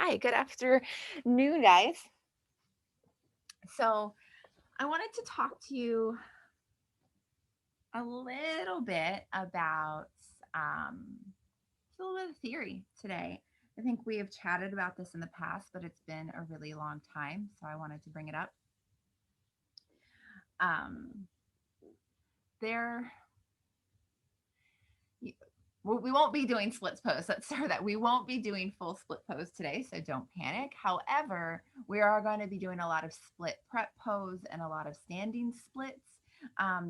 Hi, good afternoon, guys. So, I wanted to talk to you a little bit about um, a little bit of theory today. I think we have chatted about this in the past, but it's been a really long time, so I wanted to bring it up. Um, there, we won't be doing splits pose. Let's start that. We won't be doing full split pose today, so don't panic. However, we are going to be doing a lot of split prep pose and a lot of standing splits.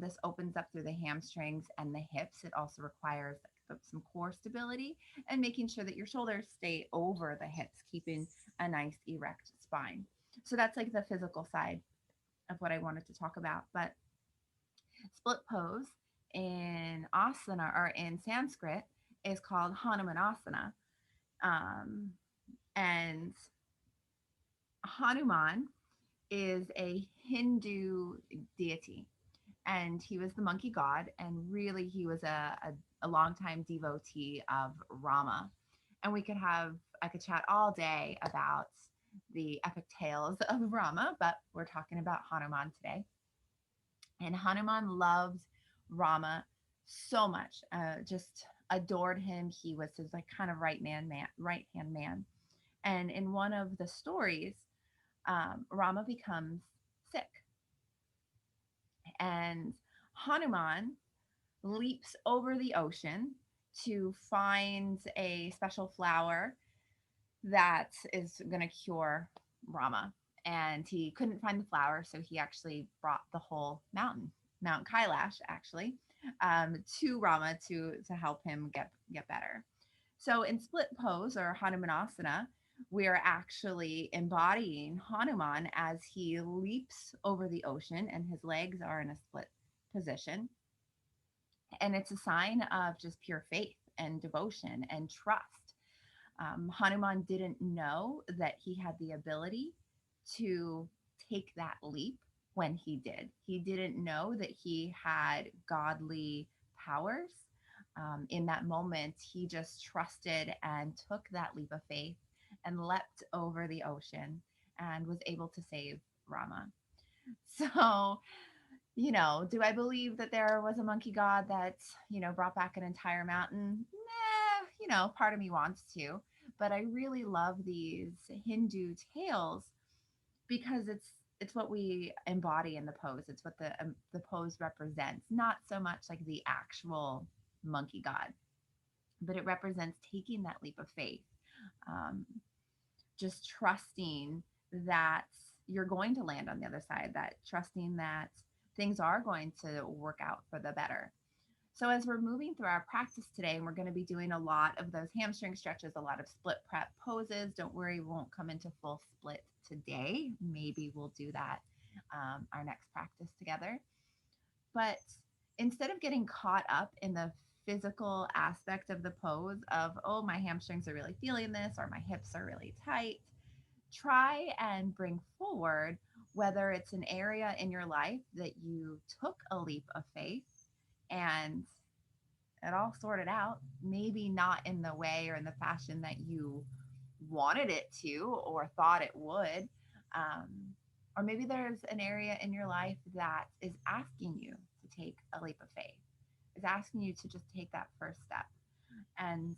This opens up through the hamstrings and the hips. It also requires some core stability and making sure that your shoulders stay over the hips, keeping a nice erect spine. So that's like the physical side of what I wanted to talk about. But split pose in asana or in Sanskrit is called Hanumanasana. Um, and Hanuman is a Hindu deity, and he was the monkey god, and really he was a longtime devotee of Rama. And I could chat all day about the epic tales of Rama, but we're talking about Hanuman today. And Hanuman loved Rama so much, just adored him. He was his like kind of right hand man. And in one of the stories, Rama becomes sick, and Hanuman leaps over the ocean to find a special flower that is going to cure Rama. And he couldn't find the flower, so he actually brought the whole mountain, Mount Kailash, actually, to Rama to help him get better. So in split pose or Hanumanasana, we are actually embodying Hanuman as he leaps over the ocean and his legs are in a split position. And it's a sign of just pure faith and devotion and trust. Hanuman didn't know that he had the ability to take that leap when he did. He didn't know that he had godly powers. In that moment, he just trusted and took that leap of faith and leapt over the ocean and was able to save Rama. So, do I believe that there was a monkey god that, brought back an entire mountain? Nah, part of me wants to. But I really love these Hindu tales because it's what we embody in the pose. It's what the pose represents, not so much like the actual monkey god, but it represents taking that leap of faith, um, just trusting that you're going to land on the other side, that trusting that things are going to work out for the better. So as we're moving through our practice today, and we're going to be doing a lot of those hamstring stretches, a lot of split prep poses. Don't worry, we won't come into full split today. Maybe we'll do that our next practice together. But instead of getting caught up in the physical aspect of the pose of, oh, my hamstrings are really feeling this, or my hips are really tight, try and bring forward whether it's an area in your life that you took a leap of faith and it all sorted out, maybe not in the way or in the fashion that you wanted it to or thought it would. Um, or maybe there's an area in your life that is asking you to take a leap of faith, is asking you to just take that first step. And,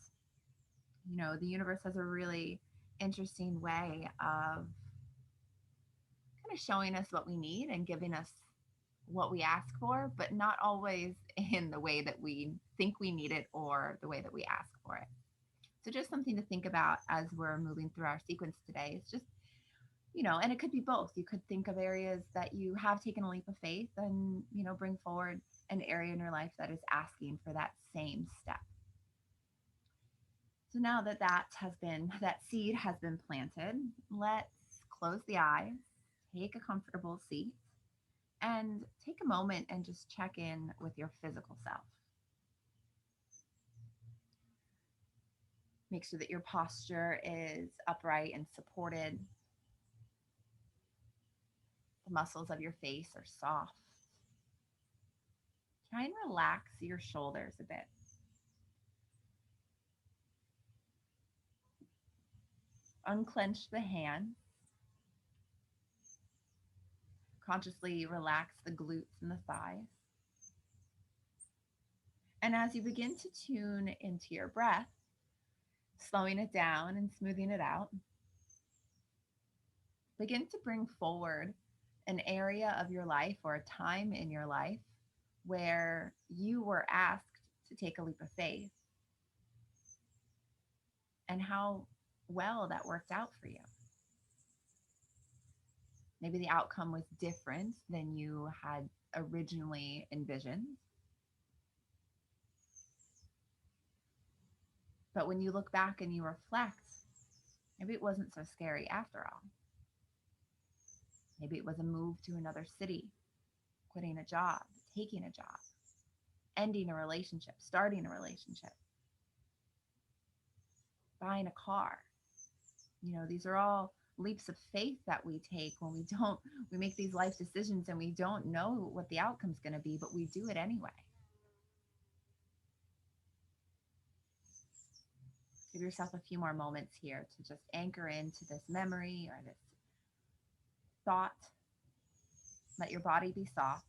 the universe has a really interesting way of kind of showing us what we need and giving us what we ask for, but not always in the way that we think we need it or the way that we ask for it. So just something to think about as we're moving through our sequence today. It's just, and it could be both. You could think of areas that you have taken a leap of faith and, bring forward an area in your life that is asking for that same step. So now that seed has been planted, let's close the eyes, take a comfortable seat, and take a moment and just check in with your physical self. Make sure that your posture is upright and supported. The muscles of your face are soft. Try and relax your shoulders a bit. Unclench the hands. Consciously relax the glutes and the thighs. And as you begin to tune into your breath, slowing it down and smoothing it out, begin to bring forward an area of your life or a time in your life where you were asked to take a leap of faith and how well that worked out for you. Maybe the outcome was different than you had originally envisioned. But when you look back and you reflect, maybe it wasn't so scary after all. Maybe it was a move to another city, quitting a job, taking a job, ending a relationship, starting a relationship, buying a car. These are all leaps of faith that we take when we make these life decisions and we don't know what the outcome's going to be, but we do it anyway. Give yourself a few more moments here to just anchor into this memory or this thought. Let your body be soft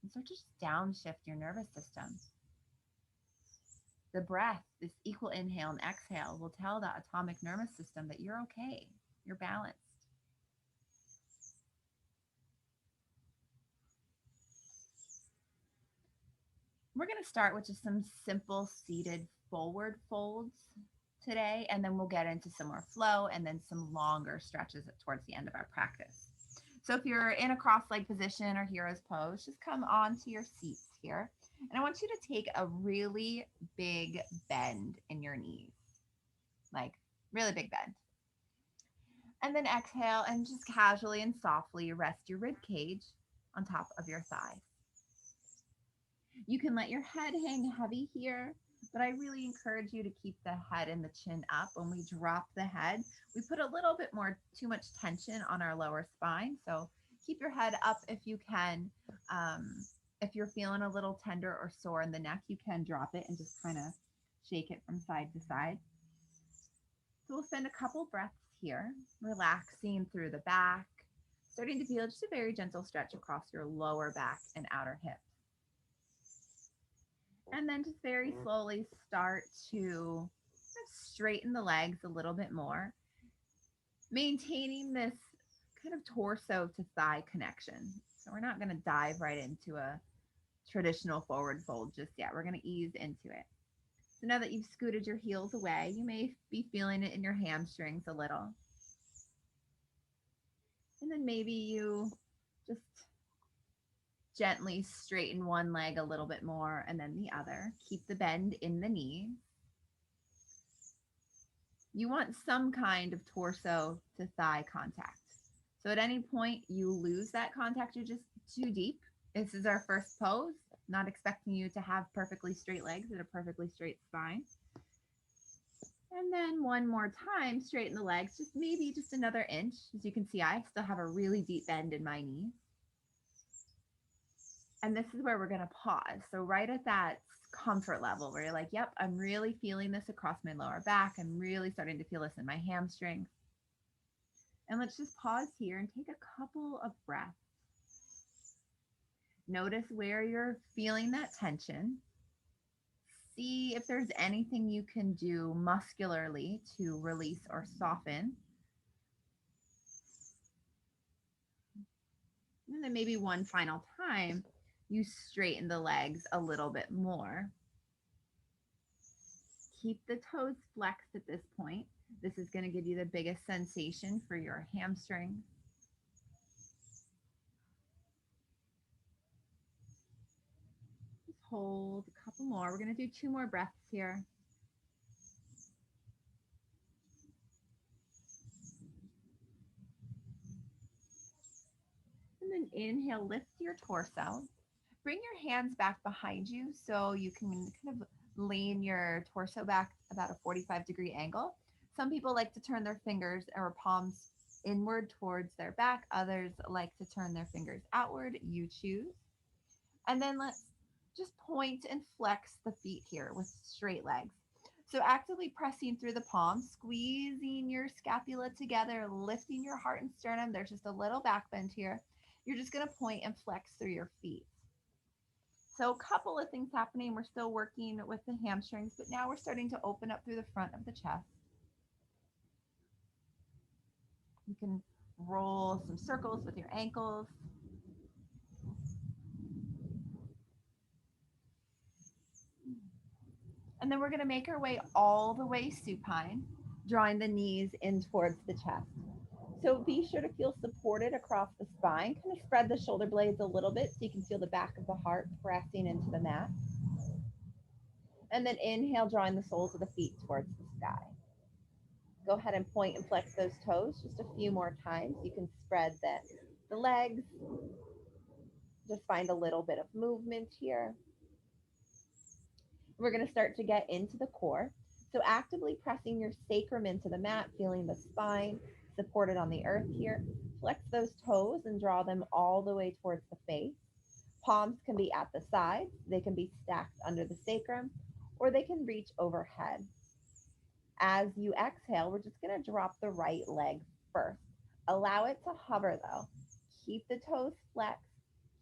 and start to just downshift your nervous system. The breath, this equal inhale and exhale, will tell the autonomic nervous system that you're okay, you're balanced. We're going to start with just some simple seated forward folds today, and then we'll get into some more flow and then some longer stretches towards the end of our practice. So if you're in a cross-leg position or hero's pose, just come onto your seats here. And I want you to take a really big bend in your knees, like really big bend. And then exhale and just casually and softly rest your rib cage on top of your thigh. You can let your head hang heavy here, but I really encourage you to keep the head and the chin up. When we drop the head, we put a little bit too much tension on our lower spine. So keep your head up if you can. If you're feeling a little tender or sore in the neck, you can drop it and just kind of shake it from side to side. So we'll spend a couple breaths here, relaxing through the back, starting to feel just a very gentle stretch across your lower back and outer hip. And then just very slowly start to straighten the legs a little bit more, maintaining this kind of torso to thigh connection. So we're not going to dive right into a traditional forward fold just yet. We're going to ease into it. So now that you've scooted your heels away, you may be feeling it in your hamstrings a little. And then maybe you just gently straighten one leg a little bit more and then the other. Keep the bend in the knee. You want some kind of torso to thigh contact. So at any point you lose that contact, you're just too deep. This is our first pose. Not expecting you to have perfectly straight legs and a perfectly straight spine. And then one more time, straighten the legs, maybe just another inch. As you can see, I still have a really deep bend in my knee. And this is where we're going to pause. So right at that comfort level where you're like, yep, I'm really feeling this across my lower back. I'm really starting to feel this in my hamstrings. And let's just pause here and take a couple of breaths. Notice where you're feeling that tension. See if there's anything you can do muscularly to release or soften. And then maybe one final time, you straighten the legs a little bit more. Keep the toes flexed at this point. This is going to give you the biggest sensation for your hamstring. Just hold a couple more. We're going to do 2 more breaths here. And then inhale, lift your torso. Bring your hands back behind you so you can kind of lean your torso back about a 45-degree angle. Some people like to turn their fingers or palms inward towards their back. Others like to turn their fingers outward. You choose. And then let's just point and flex the feet here with straight legs. So actively pressing through the palms, squeezing your scapula together, lifting your heart and sternum. There's just a little back bend here. You're just going to point and flex through your feet. So a couple of things happening. We're still working with the hamstrings, but now we're starting to open up through the front of the chest. You can roll some circles with your ankles. And then we're going to make our way all the way supine, drawing the knees in towards the chest. So be sure to feel supported across the spine. Kind of spread the shoulder blades a little bit so you can feel the back of the heart pressing into the mat. And then inhale, drawing the soles of the feet towards the sky. Go ahead and point and flex those toes just a few more times. You can spread the legs. Just find a little bit of movement here. We're going to start to get into the core. So actively pressing your sacrum into the mat, feeling the spine supported on the earth here. Flex those toes and draw them all the way towards the face. Palms can be at the sides. They can be stacked under the sacrum, or they can reach overhead. As you exhale, we're just going to drop the right leg first. Allow it to hover though. Keep the toes flexed.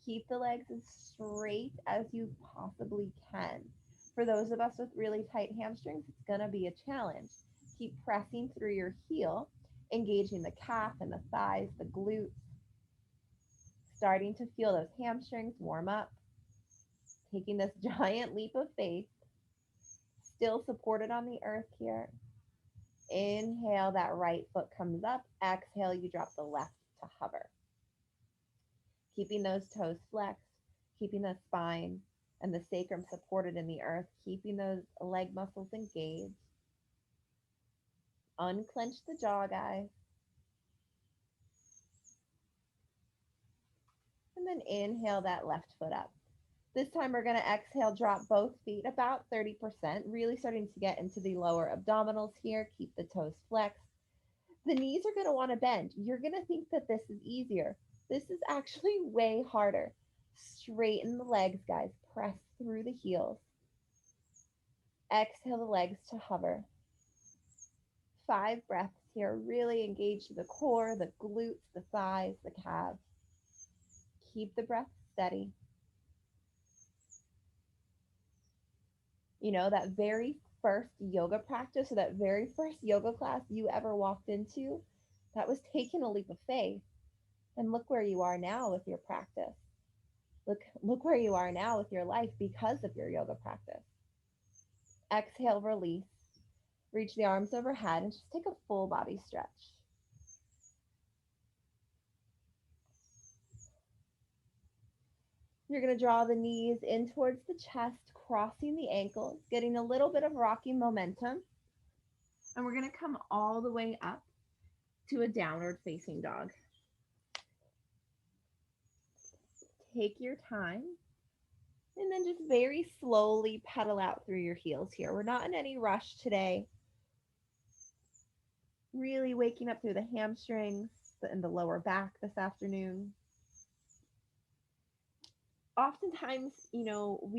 Keep the legs as straight as you possibly can. For those of us with really tight hamstrings, it's going to be a challenge. Keep pressing through your heel, engaging the calf and the thighs, the glutes, starting to feel those hamstrings warm up, taking this giant leap of faith, still supported on the earth here. Inhale, that right foot comes up. Exhale, you drop the left to hover. Keeping those toes flexed, keeping the spine and the sacrum supported in the earth, keeping those leg muscles engaged. Unclench the jaw, guys. And then inhale that left foot up. This time we're going to exhale, drop both feet about 30%, really starting to get into the lower abdominals here. Keep the toes flexed. The knees are going to want to bend. You're going to think that this is easier. This is actually way harder. Straighten the legs, guys. Press through the heels. Exhale the legs to hover. 5 breaths here. Really engage the core, the glutes, the thighs, the calves. Keep the breath steady. You know, that very first yoga practice or that very first yoga class you ever walked into, that was taking a leap of faith. And look where you are now with your practice. Look where you are now with your life because of your yoga practice. Exhale, release. Reach the arms overhead and just take a full body stretch. You're going to draw the knees in towards the chest, crossing the ankles, getting a little bit of rocking momentum. And we're going to come all the way up to a downward facing dog. Take your time. And then just very slowly pedal out through your heels here. We're not in any rush today. Really waking up through the hamstrings and the lower back this afternoon. Oftentimes, you know,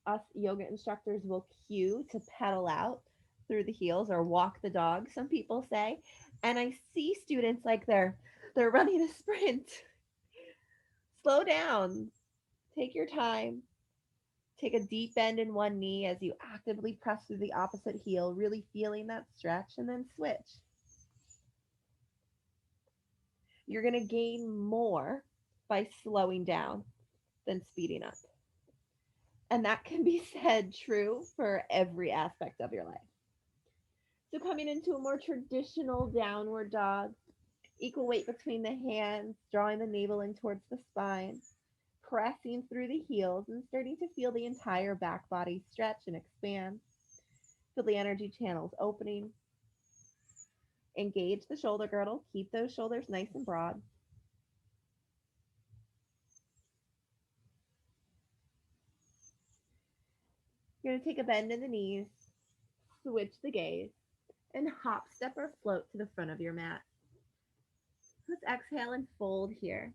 us yoga instructors will cue to pedal out through the heels or walk the dog, some people say. And I see students like they're running a sprint. Slow down. Take your time. Take a deep bend in one knee as you actively press through the opposite heel, really feeling that stretch, and then switch. You're going to gain more by slowing down than speeding up. And that can be said true for every aspect of your life. So coming into a more traditional downward dog, equal weight between the hands, drawing the navel in towards the spine, pressing through the heels and starting to feel the entire back body stretch and expand. Feel the energy channels opening. Engage the shoulder girdle. Keep those shoulders nice and broad. You're going to take a bend in the knees, switch the gaze, and hop, step, or float to the front of your mat. Let's exhale and fold here.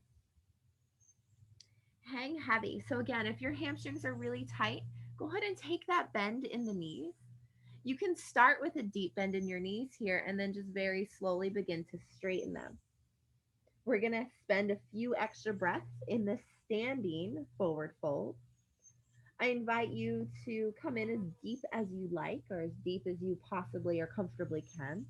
Hang heavy. So again, if your hamstrings are really tight, go ahead and take that bend in the knees. You can start with a deep bend in your knees here and then just very slowly begin to straighten them. We're going to spend a few extra breaths in the standing forward fold. I invite you to come in as deep as you like, or as deep as you possibly or comfortably can.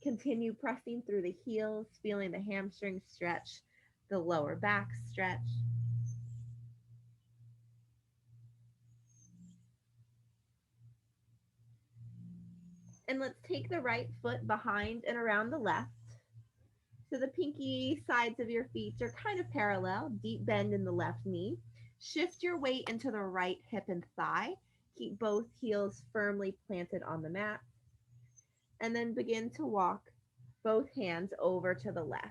Continue pressing through the heels, feeling the hamstring stretch, the lower back stretch. And let's take the right foot behind and around the left. So the pinky sides of your feet are kind of parallel, deep bend in the left knee. Shift your weight into the right hip and thigh. Keep both heels firmly planted on the mat. And then begin to walk both hands over to the left.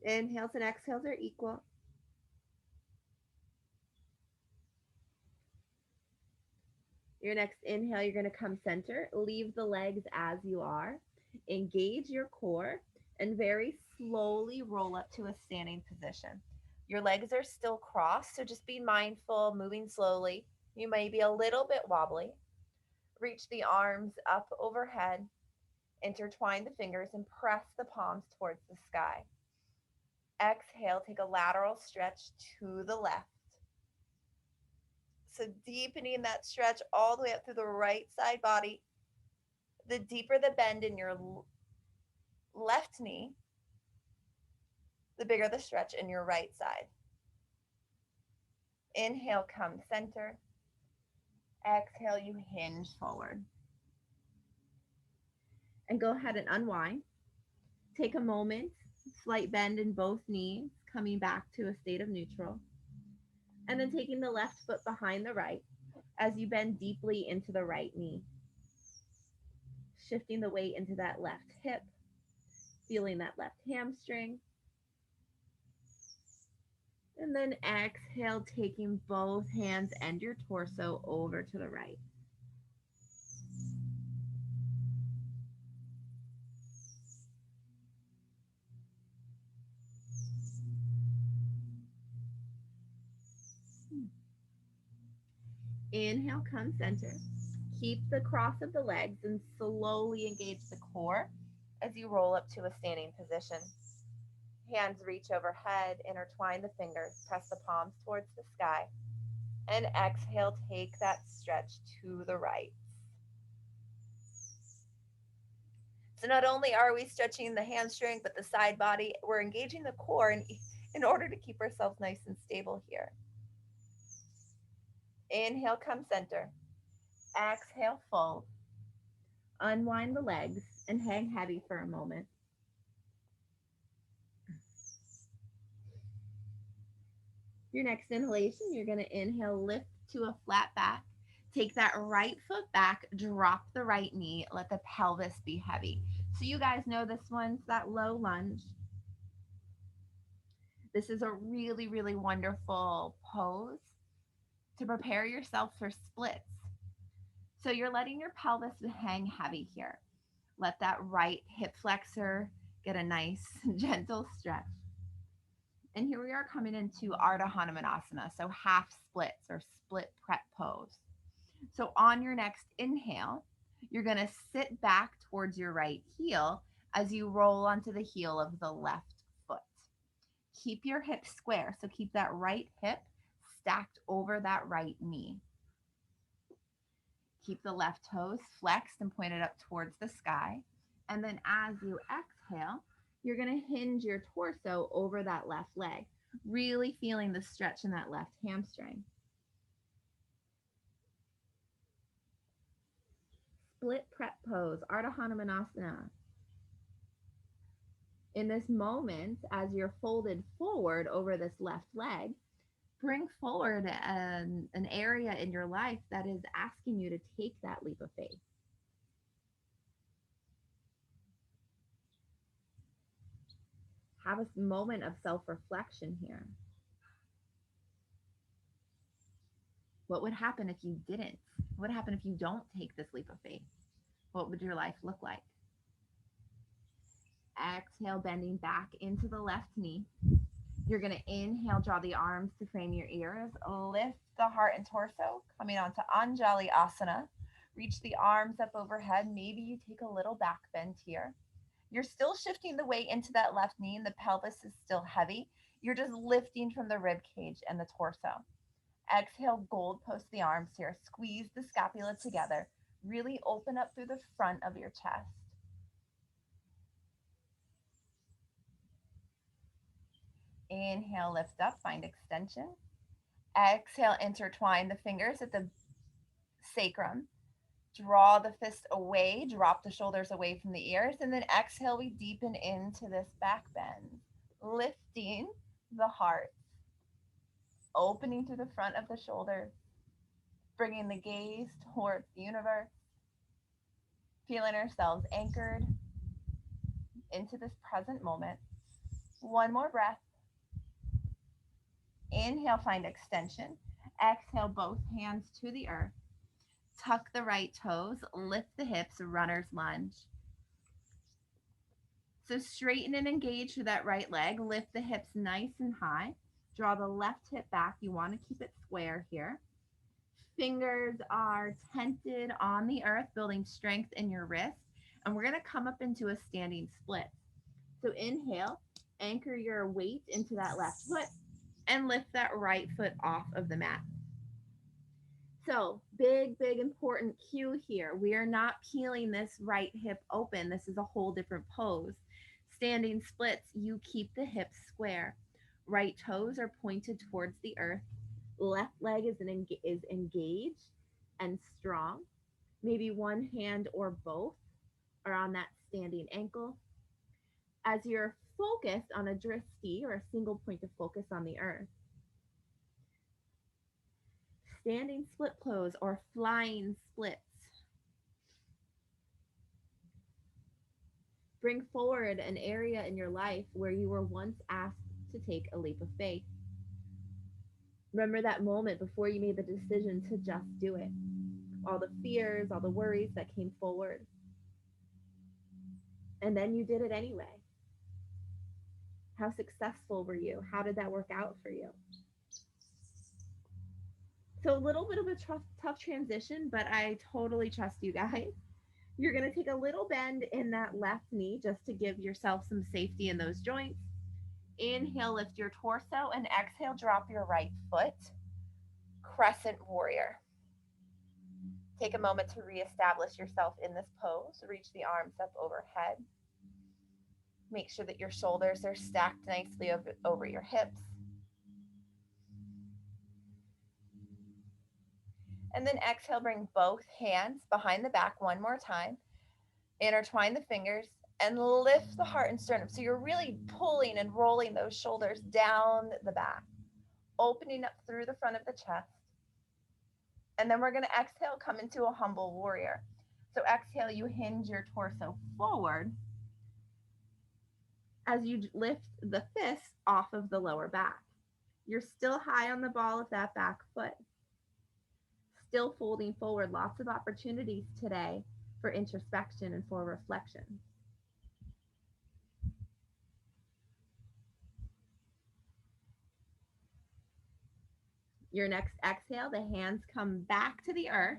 Inhales and exhales are equal. Your next inhale, you're going to come center. Leave the legs as you are. Engage your core and very slowly roll up to a standing position. Your legs are still crossed, so just be mindful, moving slowly. You may be a little bit wobbly. Reach the arms up overhead. Intertwine the fingers and press the palms towards the sky. Exhale, take a lateral stretch to the left. So deepening that stretch all the way up through the right side body. The deeper the bend in your left knee, the bigger the stretch in your right side. Inhale, come center. Exhale, you hinge forward. And go ahead and unwind. Take a moment, slight bend in both knees, coming back to a state of neutral. And then taking the left foot behind the right as you bend deeply into the right knee. Shifting the weight into that left hip, feeling that left hamstring. And then exhale, taking both hands and your torso over to the right. Inhale, come center. Keep the cross of the legs and slowly engage the core as you roll up to a standing position. Hands reach overhead, intertwine the fingers, press the palms towards the sky, and exhale, take that stretch to the right. So not only are we stretching the hamstring, but the side body, we're engaging the core in order to keep ourselves nice and stable here. Inhale, come center. Exhale, fold. Unwind the legs and hang heavy for a moment. Your next inhalation, you're going to inhale, lift to a flat back. Take that right foot back, drop the right knee, let the pelvis be heavy. So you guys know this one's that low lunge. This is a really, really wonderful pose to prepare yourself for splits. So you're letting your pelvis hang heavy here. Let that right hip flexor get a nice, gentle stretch. And here we are coming into Ardha Hanumanasana, so half splits or split prep pose. So on your next inhale, you're going to sit back towards your right heel as you roll onto the heel of the left foot. Keep your hips square, so keep that right hip stacked over that right knee. Keep the left toes flexed and pointed up towards the sky. And then as you exhale, you're going to hinge your torso over that left leg, really feeling the stretch in that left hamstring. Split prep pose, Ardha Hanumanasana. In this moment, as you're folded forward over this left leg, bring forward an area in your life that is asking you to take that leap of faith. Have a moment of self-reflection here. What would happen if you didn't? What would happen if you don't take this leap of faith? What would your life look like? Exhale, bending back into the left knee. You're going to inhale, draw the arms to frame your ears, lift the heart and torso, coming onto Anjali Asana. Reach the arms up overhead. Maybe you take a little back bend here. You're still shifting the weight into that left knee and the pelvis is still heavy. You're just lifting from the rib cage and the torso. Exhale, gold post the arms here. Squeeze the scapula together. Really open up through the front of your chest. Inhale, lift up, find extension. Exhale, intertwine the fingers at the sacrum. Draw the fist away, drop the shoulders away from the ears, and then exhale, we deepen into this back bend, lifting the heart, opening through the front of the shoulders, bringing the gaze towards the universe, feeling ourselves anchored into this present moment. One more breath. Inhale, find extension. Exhale, both hands to the earth. Tuck the right toes, lift the hips, runner's lunge. So straighten and engage through that right leg. Lift the hips nice and high. Draw the left hip back. You want to keep it square here. Fingers are tented on the earth, building strength in your wrist. And we're going to come up into a standing split. So inhale, anchor your weight into that left foot and lift that right foot off of the mat. So big important cue here. We are not peeling this right hip open. This is a whole different pose. Standing splits, you keep the hips square. Right toes are pointed towards the earth. Left leg is engaged and strong. Maybe one hand or both are on that standing ankle. As you're focused on a drishti, or a single point of focus on the earth. Standing split pose or flying splits. Bring forward an area in your life where you were once asked to take a leap of faith. Remember that moment before you made the decision to just do it. All the fears, all the worries that came forward. And then you did it anyway. How successful were you? How did that work out for you? So a little bit of a tough transition, but I totally trust you guys. You're going to take a little bend in that left knee just to give yourself some safety in those joints. Inhale, lift your torso, and exhale, drop your right foot. Crescent warrior. Take a moment to reestablish yourself in this pose. Reach the arms up overhead. Make sure that your shoulders are stacked nicely over your hips. And then exhale, bring both hands behind the back one more time. Intertwine the fingers and lift the heart and sternum. So you're really pulling and rolling those shoulders down the back, opening up through the front of the chest. And then we're going to exhale, come into a humble warrior. So exhale, you hinge your torso forward as you lift the fist off of the lower back. You're still high on the ball of that back foot. Still folding forward. Lots of opportunities today for introspection and for reflection. Your next exhale, the hands come back to the earth.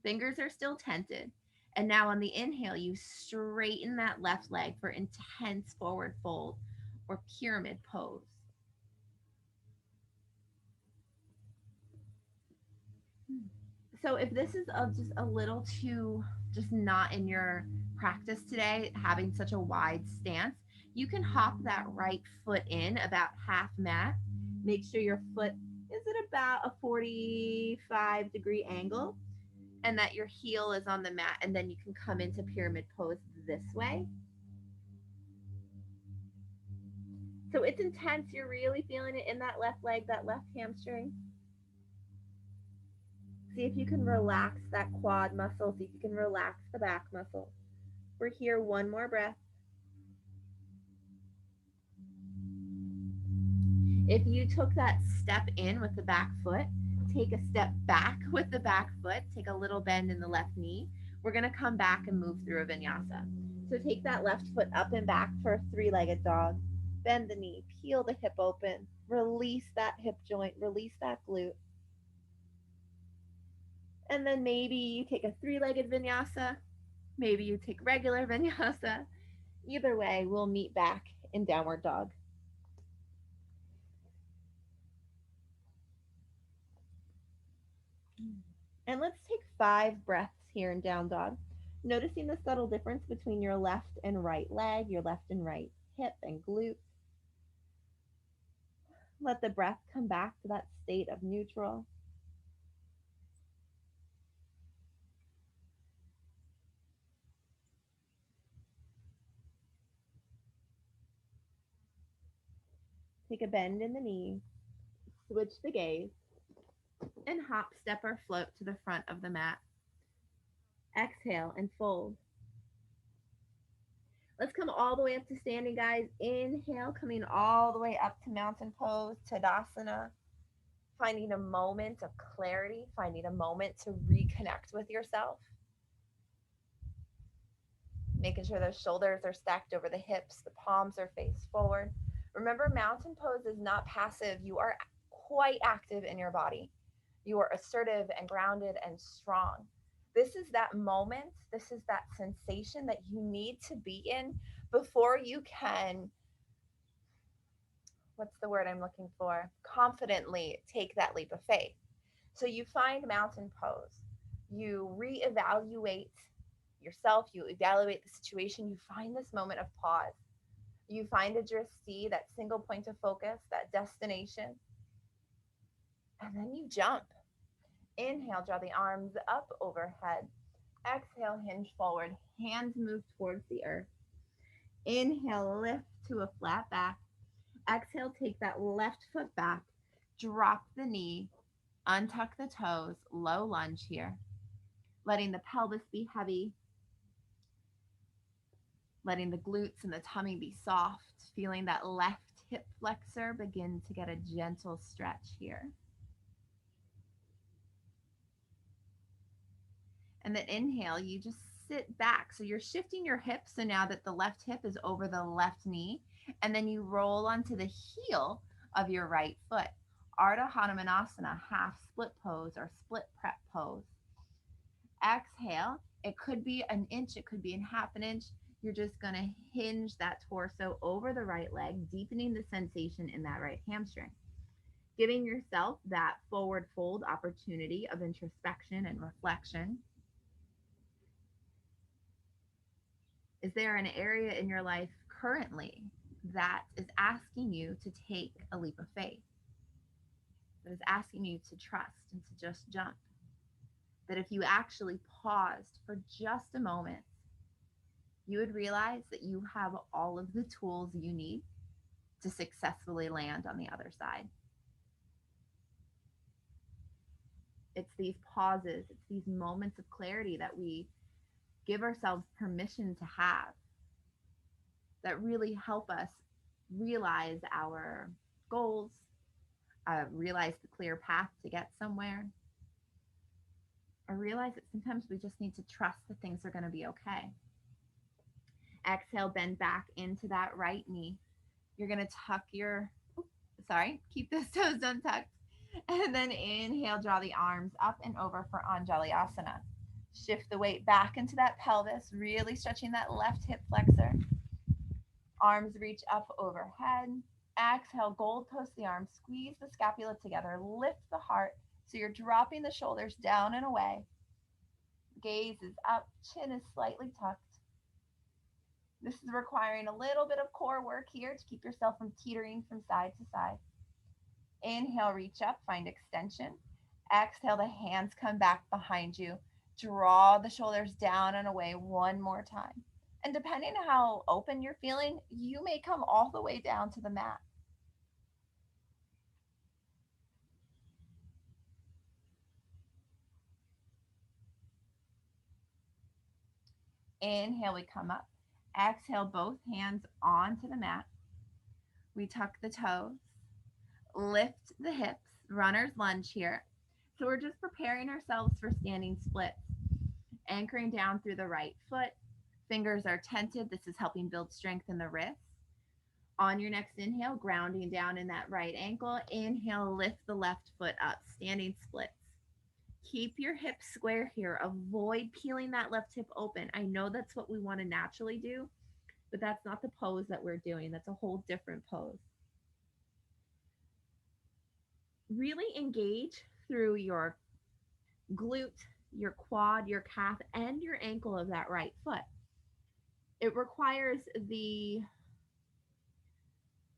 Fingers are still tented. And now on the inhale, you straighten that left leg for intense forward fold or pyramid pose. So if this is just a little too, just not in your practice today, having such a wide stance, you can hop that right foot in about half mat. Make sure your foot is at about a 45-degree angle and that your heel is on the mat, and then you can come into pyramid pose this way. So it's intense. You're really feeling it in that left leg, that left hamstring. See if you can relax that quad muscle. See if you can relax the back muscle. We're here, one more breath. If you took that step in with the back foot, take a step back with the back foot. Take a little bend in the left knee. We're going to come back and move through a vinyasa. So take that left foot up and back for a three-legged dog. Bend the knee, peel the hip open, release that hip joint, release that glute. And then maybe you take a three-legged vinyasa, maybe you take regular vinyasa. Either way, we'll meet back in downward dog. And let's take 5 breaths here in down dog. Noticing the subtle difference between your left and right leg, your left and right hip and glute. Let the breath come back to that state of neutral. Take a bend in the knee, switch the gaze, and hop, step, or float to the front of the mat. Exhale and fold. Let's come all the way up to standing, guys. Inhale, coming all the way up to mountain pose, Tadasana. Finding a moment of clarity, finding a moment to reconnect with yourself. Making sure those shoulders are stacked over the hips, the palms are faced forward. Remember, mountain pose is not passive. You are quite active in your body. You are assertive and grounded and strong. This is that moment, this is that sensation that you need to be in before you can, what's the word I'm looking for? Confidently take that leap of faith. So you find mountain pose, you reevaluate yourself, you evaluate the situation, you find this moment of pause. You find a drishti, that single point of focus, that destination, and then you jump. Inhale, draw the arms up overhead. Exhale, hinge forward. Hands move towards the earth. Inhale, lift to a flat back. Exhale, take that left foot back. Drop the knee. Untuck the toes. Low lunge here. Letting the pelvis be heavy. Letting the glutes and the tummy be soft. Feeling that left hip flexor begin to get a gentle stretch here. And then inhale, you just sit back. So you're shifting your hips. So now that the left hip is over the left knee, and then you roll onto the heel of your right foot. Ardha Hanumanasana, half split pose or split prep pose. Exhale. It could be an inch, it could be in half an inch. You're just going to hinge that torso over the right leg, deepening the sensation in that right hamstring. Giving yourself that forward fold opportunity of introspection and reflection. Is there an area in your life currently that is asking you to take a leap of faith? That is asking you to trust and to just jump? That if you actually paused for just a moment, you would realize that you have all of the tools you need to successfully land on the other side. It's these pauses, it's these moments of clarity that we give ourselves permission to have that really help us realize our goals, realize the clear path to get somewhere, or realize that sometimes we just need to trust that things are going to be okay. Exhale, bend back into that right knee. You're going to tuck your, keep those toes untucked. And then inhale, draw the arms up and over for Anjali Asana. Shift the weight back into that pelvis, really stretching that left hip flexor. Arms reach up overhead. Exhale, gold post the arms, squeeze the scapula together, lift the heart. So you're dropping the shoulders down and away. Gaze is up, chin is slightly tucked. This is requiring a little bit of core work here to keep yourself from teetering from side to side. Inhale, reach up, find extension. Exhale, the hands come back behind you. Draw the shoulders down and away one more time. And depending on how open you're feeling, you may come all the way down to the mat. Inhale, we come up. Exhale, both hands onto the mat. We tuck the toes, lift the hips, runner's lunge here. So we're just preparing ourselves for standing splits. Anchoring down through the right foot, Fingers are tented. This is helping build strength in the wrist. On your next inhale, grounding down in that right ankle. Inhale, lift the left foot up, standing splits. Keep your hips square here. Avoid peeling that left hip open. I know that's what we want to naturally do, but that's not the pose that we're doing. That's a whole different pose. Really engage through your glute, your quad, your calf, and your ankle of that right foot. It requires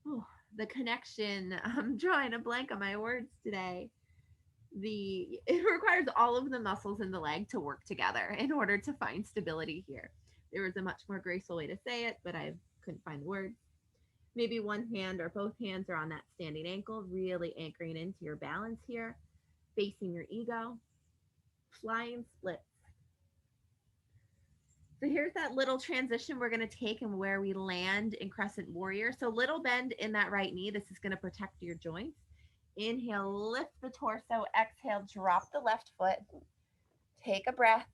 oh, the connection. I'm drawing a blank on my words today. It requires all of the muscles in the leg to work together in order to find stability here. There was a much more graceful way to say it, but I couldn't find the words. Maybe one hand or both hands are on that standing ankle, really anchoring into your balance here, facing your ego, flying splits. So here's that little transition we're going to take and where we land in crescent warrior. So little bend in that right knee. This is going to protect your joints. Inhale, lift the torso. Exhale, drop the left foot. Take a breath.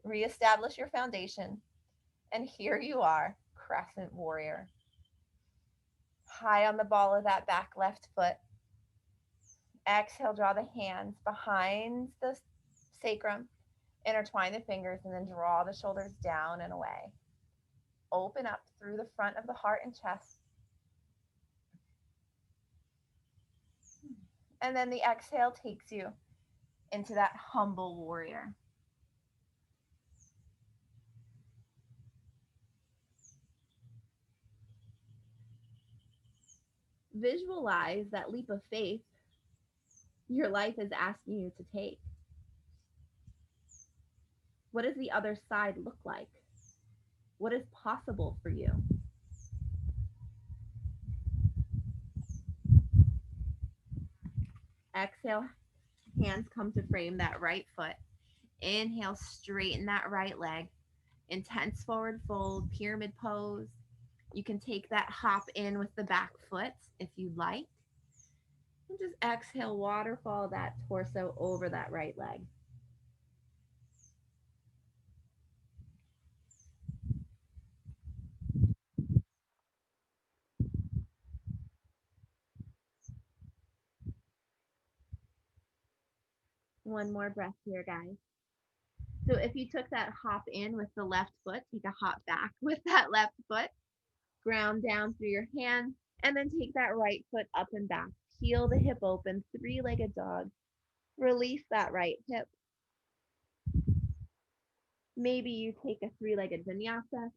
Reestablish your foundation. And here you are, crescent warrior. High on the ball of that back left foot. Exhale, draw the hands behind the sacrum. Intertwine the fingers and then draw the shoulders down and away. Open up through the front of the heart and chest. And then the exhale takes you into that humble warrior. Visualize that leap of faith your life is asking you to take. What does the other side look like? What is possible for you? Exhale, hands come to frame that right foot. Inhale, straighten that right leg. Intense forward fold, pyramid pose. You can take that hop in with the back foot if you'd like. And just exhale, waterfall that torso over that right leg. One more breath here, guys. So if you took that hop in with the left foot, take a hop back with that left foot. Ground down through your hands, and then take that right foot up and back. Peel the hip open, three-legged dog. Release that right hip. Maybe you take a three-legged vinyasa.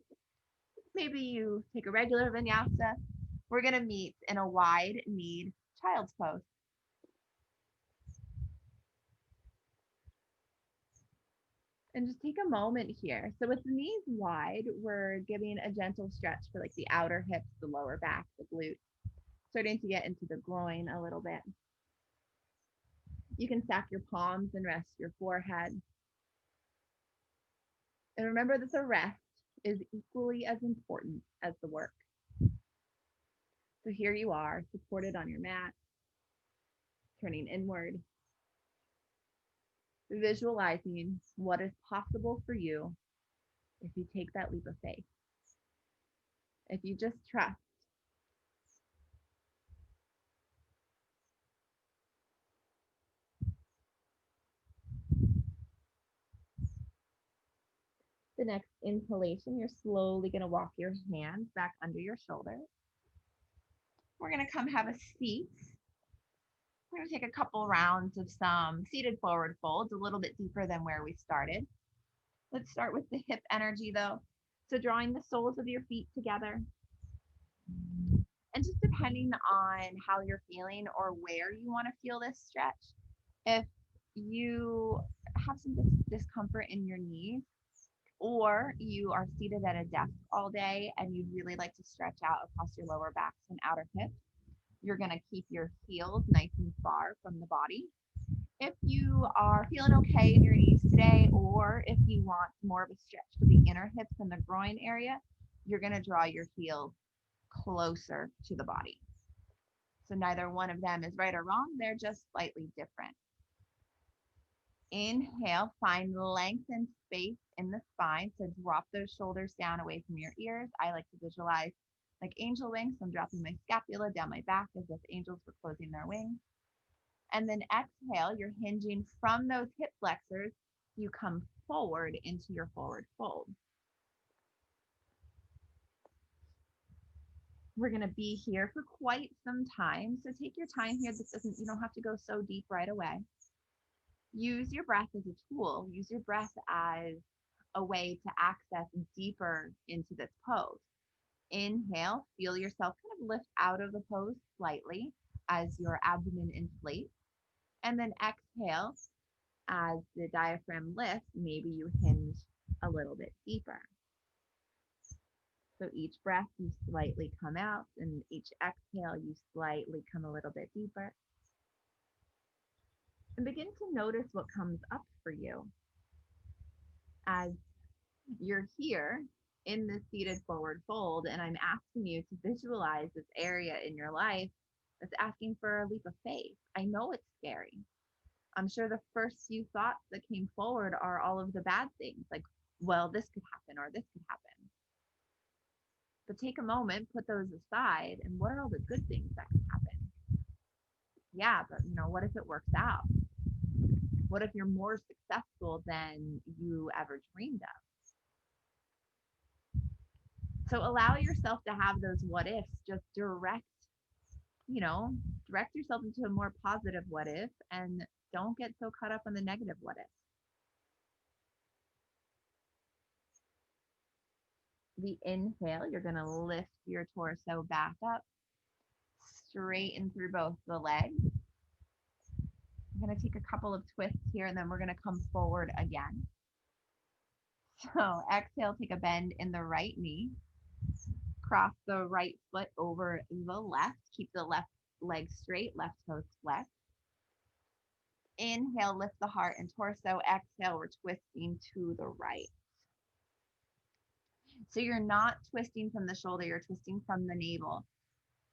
Maybe you take a regular vinyasa. We're going to meet in a wide kneed child's pose. And just take a moment here. So with the knees wide, we're giving a gentle stretch for like the outer hips, the lower back, the glutes, starting to get into the groin a little bit. You can stack your palms and rest your forehead. And remember that the rest is equally as important as the work. So here you are, supported on your mat, turning inward, visualizing what is possible for you if you take that leap of faith. If you just trust. The next inhalation, you're slowly going to walk your hands back under your shoulders. We're going to come have a seat. We're going to take a couple rounds of some seated forward folds, a little bit deeper than where we started. Let's start with the hip energy though. So drawing the soles of your feet together. And just depending on how you're feeling or where you want to feel this stretch, if you have some discomfort in your knees, or you are seated at a desk all day and you'd really like to stretch out across your lower backs and outer hips, you're going to keep your heels nice and far from the body. If you are feeling okay in your knees today, or if you want more of a stretch to the inner hips and the groin area, you're going to draw your heels closer to the body. So neither one of them is right or wrong. They're just slightly different. Inhale, find length and space in the spine. So drop those shoulders down away from your ears. I like to visualize like angel wings. So I'm dropping my scapula down my back as if angels were closing their wings. And then exhale, you're hinging from those hip flexors. You come forward into your forward fold. We're going to be here for quite some time. So take your time here. You don't have to go so deep right away. Use your breath as a tool. Use your breath as a way to access deeper into this pose. Inhale, feel yourself kind of lift out of the pose slightly as your abdomen inflates. And then exhale, as the diaphragm lifts, maybe you hinge a little bit deeper. So each breath, you slightly come out, and each exhale, you slightly come a little bit deeper. And begin to notice what comes up for you as you're here in this seated forward fold. And I'm asking you to visualize this area in your life that's asking for a leap of faith. I know it's scary. I'm sure the first few thoughts that came forward are all of the bad things, like, well, this could happen or this could happen. But take a moment, put those aside, and what are all the good things that can happen? Yeah, but what if it works out? What if you're more successful than you ever dreamed of? So allow yourself to have those what ifs. Just direct yourself into a more positive what if, and don't get so caught up on the negative what if. The inhale, you're going to lift your torso back up, straighten through both the legs. I'm going to take a couple of twists here, and then we're going to come forward again. So exhale, take a bend in the right knee. Cross the right foot over the left. Keep the left leg straight, left toes flexed. Inhale, lift the heart and torso. Exhale, we're twisting to the right. So you're not twisting from the shoulder, you're twisting from the navel.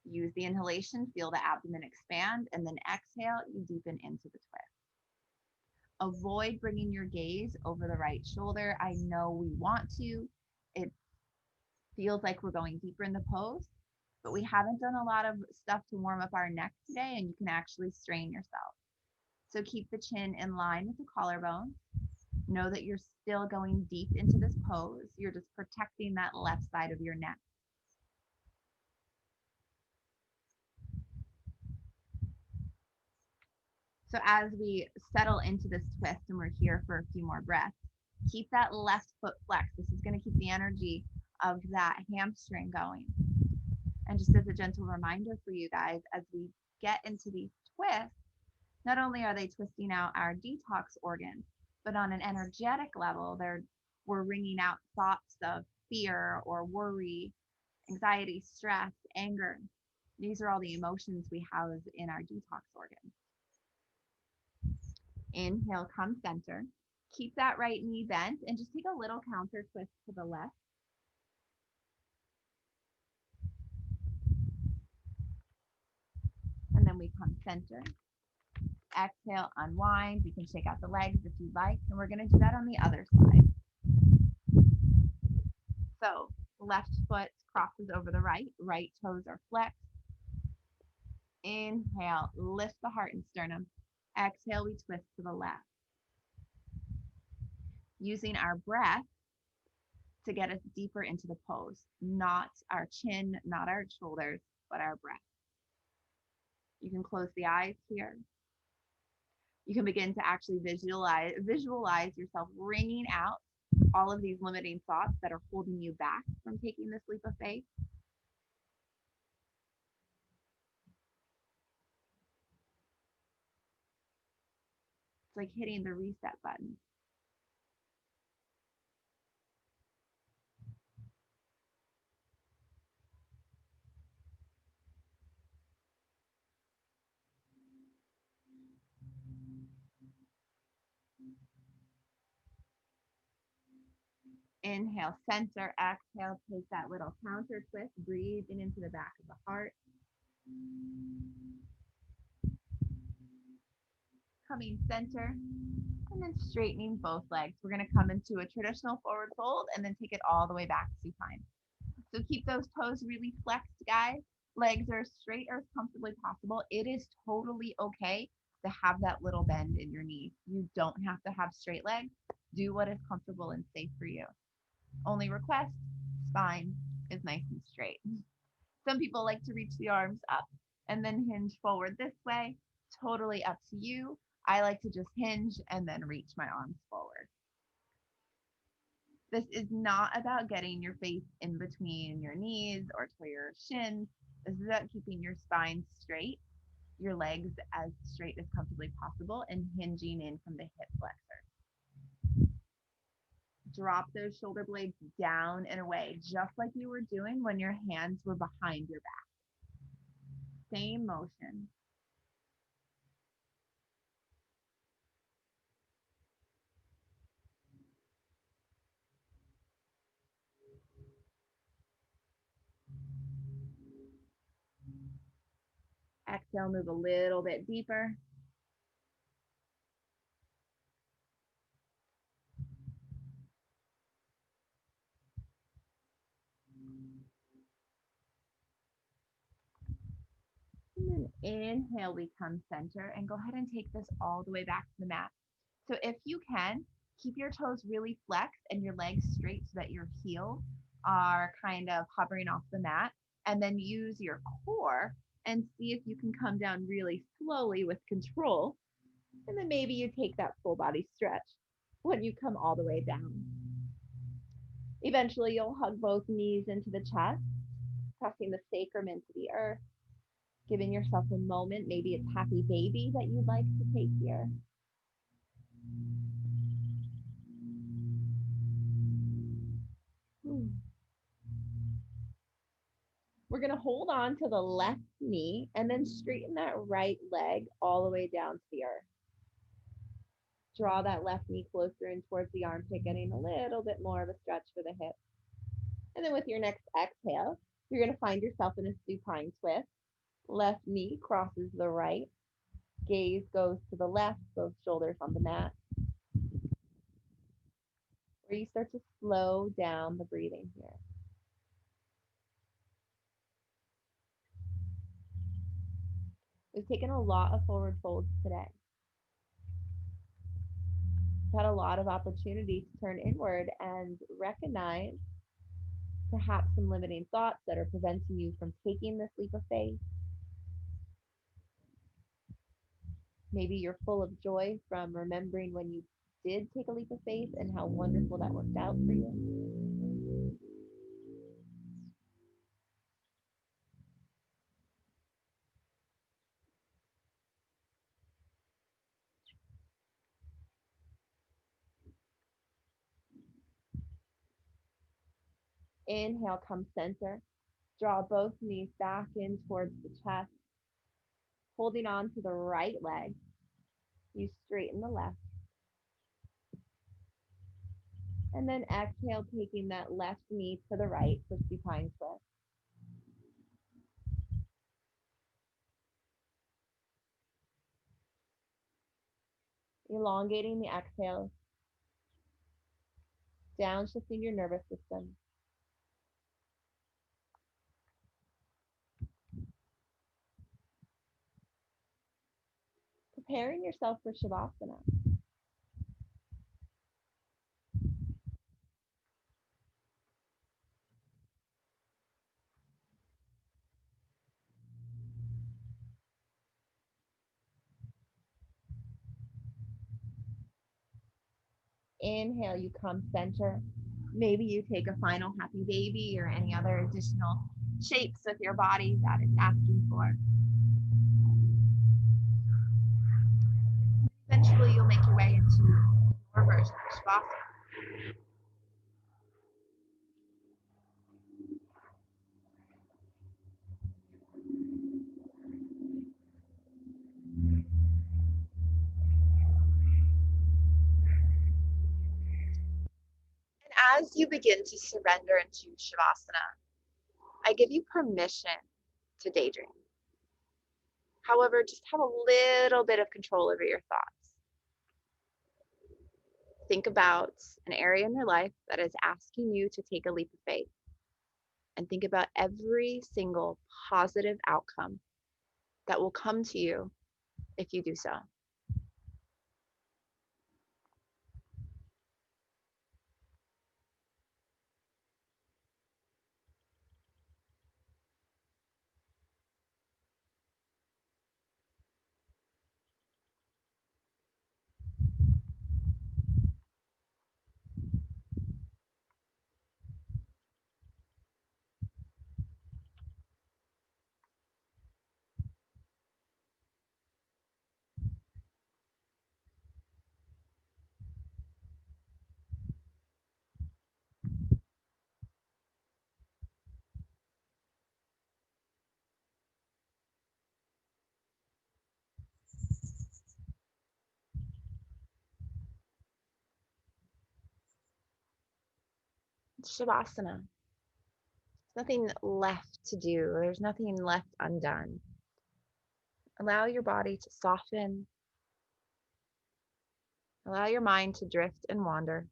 Use the inhalation, feel the abdomen expand, and then exhale, you deepen into the twist. Avoid bringing your gaze over the right shoulder. I know we want to. It feels like we're going deeper in the pose, but we haven't done a lot of stuff to warm up our neck today, and you can actually strain yourself. So keep the chin in line with the collarbone. Know that you're still going deep into this pose. You're just protecting that left side of your neck. So as we settle into this twist, and we're here for a few more breaths, keep that left foot flexed. This is going to keep the energy of that hamstring going. And just as a gentle reminder for you guys, as we get into these twists, not only are they twisting out our detox organs, but on an energetic level, we're wringing out thoughts of fear or worry, anxiety, stress, anger. These are all the emotions we house in our detox organs. Inhale, come center. Keep that right knee bent and just take a little counter twist to the left. And then we come center. Exhale, unwind. You can shake out the legs if you'd like. And we're going to do that on the other side. So left foot crosses over the right. Right toes are flexed. Inhale, lift the heart and sternum. Exhale, we twist to the left. Using our breath to get us deeper into the pose. Not our chin, not our shoulders, but our breath. You can close the eyes here. You can begin to actually visualize yourself wringing out all of these limiting thoughts that are holding you back from taking this leap of faith. It's like hitting the reset button. Inhale, center, exhale, take that little counter twist, breathing into the back of the heart. Coming center, And then straightening both legs. We're going to come into a traditional forward fold and then take it all the way back to supine. So keep those toes really flexed, guys. Legs are as straight or as comfortably possible. It is totally okay to have that little bend in your knee. You don't have to have straight legs. Do what is comfortable and safe for you. Only request, spine is nice and straight. Some people like to reach the arms up and then hinge forward this way. Totally up to you. I like to just hinge and then reach my arms forward. This is not about getting your face in between your knees or to your shins. This is about keeping your spine straight, your legs as straight as comfortably possible, and hinging in from the hip flexor. Drop those shoulder blades down and away, just like you were doing when your hands were behind your back. Same motion. Exhale, move a little bit deeper. And then inhale, we come center, and go ahead and take this all the way back to the mat. So if you can, keep your toes really flexed and your legs straight so that your heels are kind of hovering off the mat. And then use your core and see if you can come down really slowly with control. And then maybe you take that full body stretch when you come all the way down. Eventually, you'll hug both knees into the chest, pressing the sacrum into the earth, giving yourself a moment. Maybe it's happy baby that you'd like to take here. We're going to hold on to the left knee and then straighten that right leg all the way down to the earth. Draw that left knee closer in towards the armpit, getting a little bit more of a stretch for the hip. And then with your next exhale, you're going to find yourself in a supine twist. Left knee crosses the right. Gaze goes to the left, both shoulders on the mat. Where you start to slow down the breathing here. We've taken a lot of forward folds today. We've had a lot of opportunity to turn inward and recognize perhaps some limiting thoughts that are preventing you from taking this leap of faith. Maybe you're full of joy from remembering when you did take a leap of faith and how wonderful that worked out for you. Inhale, come center. Draw both knees back in towards the chest. Holding on to the right leg, you straighten the left. And then exhale, taking that left knee to the right for supine twist. Elongating the exhale, downshifting your nervous system. Preparing yourself for Shavasana. Inhale, you come center. Maybe you take a final happy baby or any other additional shapes with your body that it's asking for. Eventually, you'll make your way into your version of Shavasana. And as you begin to surrender into Shavasana, I give you permission to daydream. However, just have a little bit of control over your thoughts. Think about an area in your life that is asking you to take a leap of faith, and think about every single positive outcome that will come to you if you do so. Shavasana. There's nothing left to do. There's nothing left undone. Allow your body to soften. Allow your mind to drift and wander.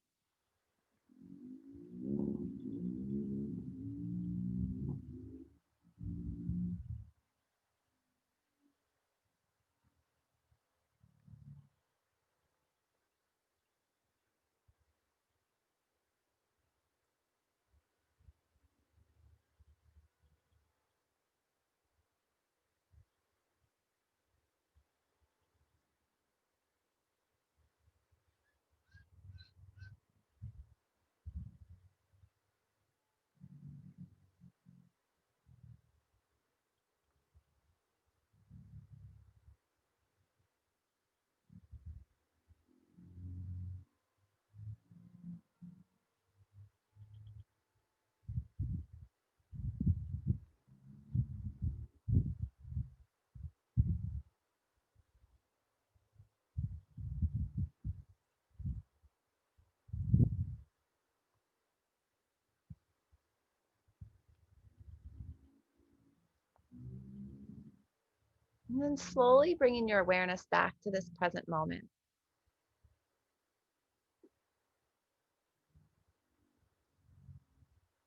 And then slowly bringing your awareness back to this present moment.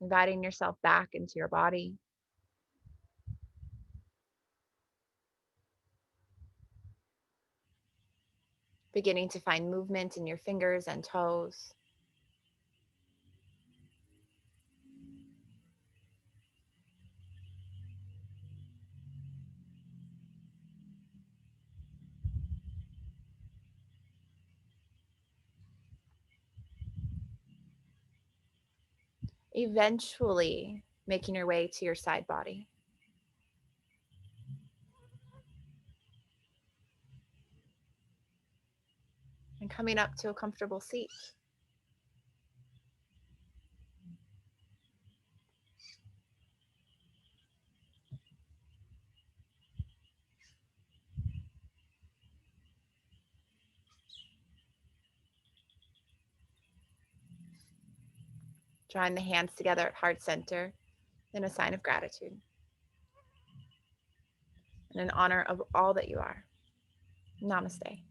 Inviting yourself back into your body. Beginning to find movement in your fingers and toes. Eventually making your way to your side body. And coming up to a comfortable seat. Drawing the hands together at heart center in a sign of gratitude and in honor of all that you are. Namaste.